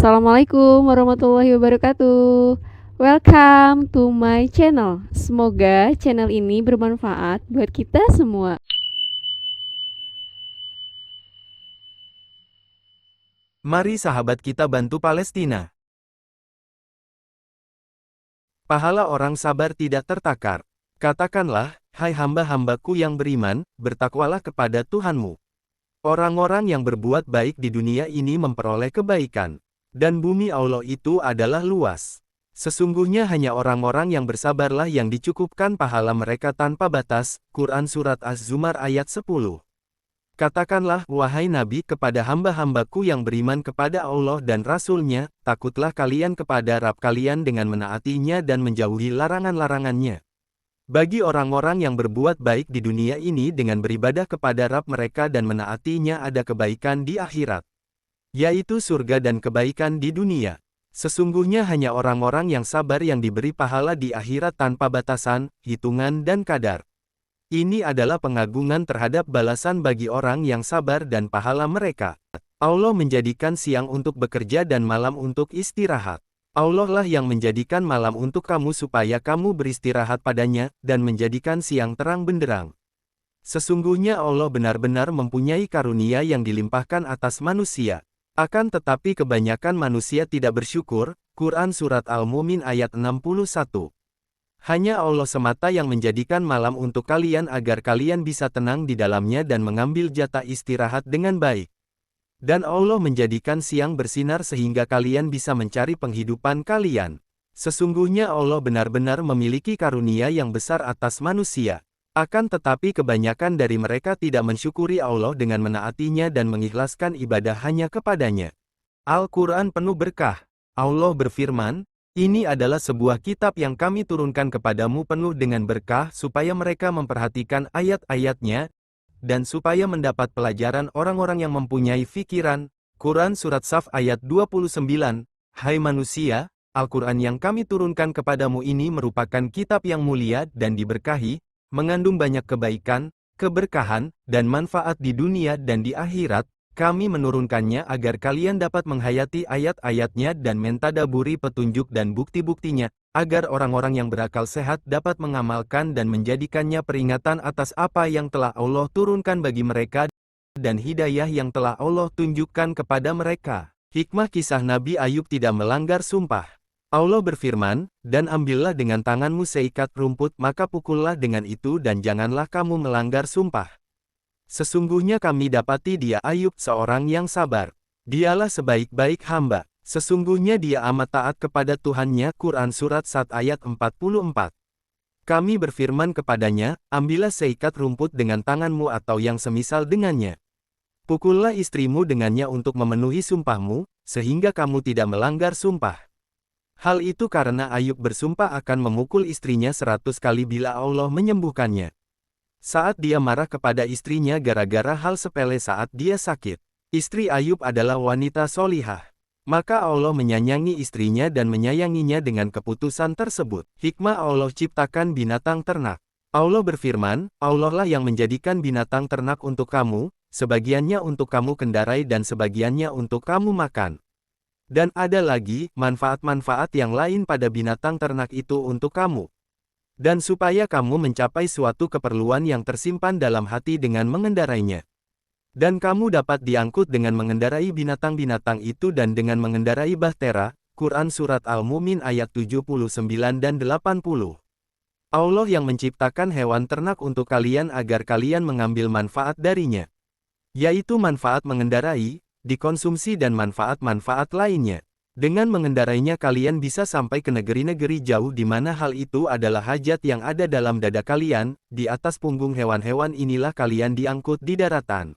Assalamualaikum warahmatullahi wabarakatuh. Welcome to my channel. Semoga channel ini bermanfaat buat kita semua. Mari sahabat kita bantu Palestina. Pahala orang sabar tidak tertakar. Katakanlah, hai hamba-hambaku yang beriman, bertakwalah kepada Tuhanmu. Orang-orang yang berbuat baik di dunia ini memperoleh kebaikan. Dan bumi Allah itu adalah luas. Sesungguhnya hanya orang-orang yang bersabarlah yang dicukupkan pahala mereka tanpa batas. Quran Surat Az-Zumar ayat 10. Katakanlah, wahai Nabi, kepada hamba-hambaku yang beriman kepada Allah dan Rasul-Nya, takutlah kalian kepada Rabb kalian dengan menaatinya dan menjauhi larangan-larangannya. Bagi orang-orang yang berbuat baik di dunia ini dengan beribadah kepada Rabb mereka dan menaatinya ada kebaikan di akhirat, yaitu surga dan kebaikan di dunia. Sesungguhnya hanya orang-orang yang sabar yang diberi pahala di akhirat tanpa batasan, hitungan dan kadar. Ini adalah pengagungan terhadap balasan bagi orang yang sabar dan pahala mereka. Allah menjadikan siang untuk bekerja dan malam untuk istirahat. Allah lah yang menjadikan malam untuk kamu supaya kamu beristirahat padanya, dan menjadikan siang terang benderang. Sesungguhnya Allah benar-benar mempunyai karunia yang dilimpahkan atas manusia. Akan tetapi kebanyakan manusia tidak bersyukur. Quran Surat Al-Mu'min ayat 61. Hanya Allah semata yang menjadikan malam untuk kalian agar kalian bisa tenang di dalamnya dan mengambil jatah istirahat dengan baik. Dan Allah menjadikan siang bersinar sehingga kalian bisa mencari penghidupan kalian. Sesungguhnya Allah benar-benar memiliki karunia yang besar atas manusia. Akan tetapi kebanyakan dari mereka tidak mensyukuri Allah dengan menaatinya dan mengikhlaskan ibadah hanya kepadanya. Al-Quran penuh berkah. Allah berfirman, ini adalah sebuah kitab yang kami turunkan kepadamu penuh dengan berkah supaya mereka memperhatikan ayat-ayatnya, dan supaya mendapat pelajaran orang-orang yang mempunyai fikiran. Quran Surat Saf ayat 29, Hai manusia, Al-Quran yang kami turunkan kepadamu ini merupakan kitab yang mulia dan diberkahi, mengandung banyak kebaikan, keberkahan, dan manfaat di dunia dan di akhirat. Kami menurunkannya agar kalian dapat menghayati ayat-ayatnya dan mentadaburi petunjuk dan bukti-buktinya, agar orang-orang yang berakal sehat dapat mengamalkan dan menjadikannya peringatan atas apa yang telah Allah turunkan bagi mereka, dan hidayah yang telah Allah tunjukkan kepada mereka. Hikmah kisah Nabi Ayub tidak melanggar sumpah. Allah berfirman, dan ambillah dengan tanganmu seikat rumput, maka pukullah dengan itu dan janganlah kamu melanggar sumpah. Sesungguhnya kami dapati dia Ayub seorang yang sabar. Dialah sebaik-baik hamba. Sesungguhnya dia amat taat kepada Tuhannya. Quran Surat Sad ayat 44. Kami berfirman kepadanya, ambillah seikat rumput dengan tanganmu atau yang semisal dengannya. Pukullah istrimu dengannya untuk memenuhi sumpahmu, sehingga kamu tidak melanggar sumpah. Hal itu karena Ayub bersumpah akan memukul istrinya 100 kali bila Allah menyembuhkannya. Saat dia marah kepada istrinya gara-gara hal sepele saat dia sakit. Istri Ayub adalah wanita solihah. Maka Allah menyayangi istrinya dan menyayanginya dengan keputusan tersebut. Hikmah Allah ciptakan binatang ternak. Allah berfirman, Allah lah yang menjadikan binatang ternak untuk kamu, sebagiannya untuk kamu kendarai dan sebagiannya untuk kamu makan. Dan ada lagi, manfaat-manfaat yang lain pada binatang ternak itu untuk kamu. Dan supaya kamu mencapai suatu keperluan yang tersimpan dalam hati dengan mengendarainya. Dan kamu dapat diangkut dengan mengendarai binatang-binatang itu dan dengan mengendarai bahtera. Quran Surat Al-Mu'min ayat 79 dan 80. Allah yang menciptakan hewan ternak untuk kalian agar kalian mengambil manfaat darinya. Yaitu manfaat mengendarai, dikonsumsi dan manfaat-manfaat lainnya. Dengan mengendarainya kalian bisa sampai ke negeri-negeri jauh di mana hal itu adalah hajat yang ada dalam dada kalian. Di atas punggung hewan-hewan inilah kalian diangkut di daratan.